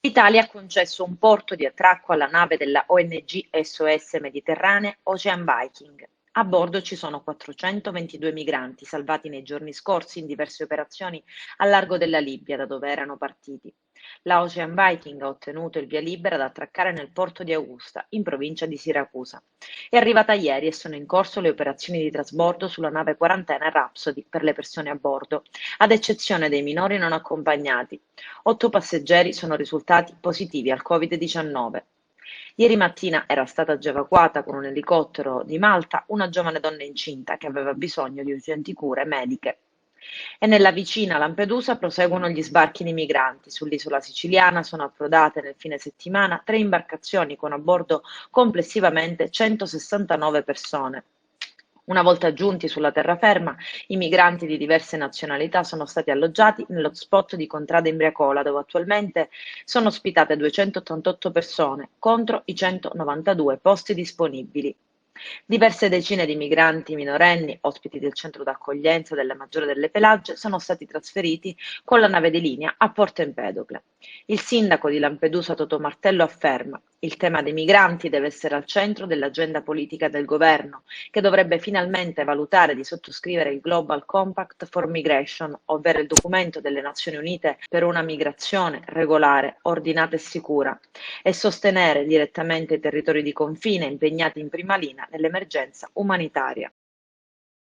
L'Italia ha concesso un porto di attracco alla nave della ONG SOS Mediterranea Ocean Viking. A bordo ci sono 422 migranti salvati nei giorni scorsi in diverse operazioni a largo della Libia, da dove erano partiti. La Ocean Viking ha ottenuto il via libera ad attraccare nel porto di Augusta, in provincia di Siracusa. È arrivata ieri e sono in corso le operazioni di trasbordo sulla nave quarantena Rhapsody per le persone a bordo, ad eccezione dei minori non accompagnati. 8 passeggeri sono risultati positivi al Covid-19. Ieri mattina era stata già evacuata con un elicottero di Malta una giovane donna incinta che aveva bisogno di urgenti cure mediche. E nella vicina Lampedusa proseguono gli sbarchi di migranti. Sull'isola siciliana sono approdate nel fine settimana 3 imbarcazioni con a bordo complessivamente 169 persone. Una volta giunti sulla terraferma, i migranti di diverse nazionalità sono stati alloggiati nell'hotspot di Contrada Imbriacola, dove attualmente sono ospitate 288 persone, contro i 192 posti disponibili. Diverse decine di migranti minorenni, ospiti del centro d'accoglienza della Maggiore delle Pelagie, sono stati trasferiti con la nave di linea a Porto Empedocle. Il sindaco di Lampedusa Totò Martello afferma: il tema dei migranti deve essere al centro dell'agenda politica del governo, che dovrebbe finalmente valutare di sottoscrivere il Global Compact for Migration, ovvero il documento delle Nazioni Unite per una migrazione regolare, ordinata e sicura, e sostenere direttamente i territori di confine impegnati in prima linea nell'emergenza umanitaria.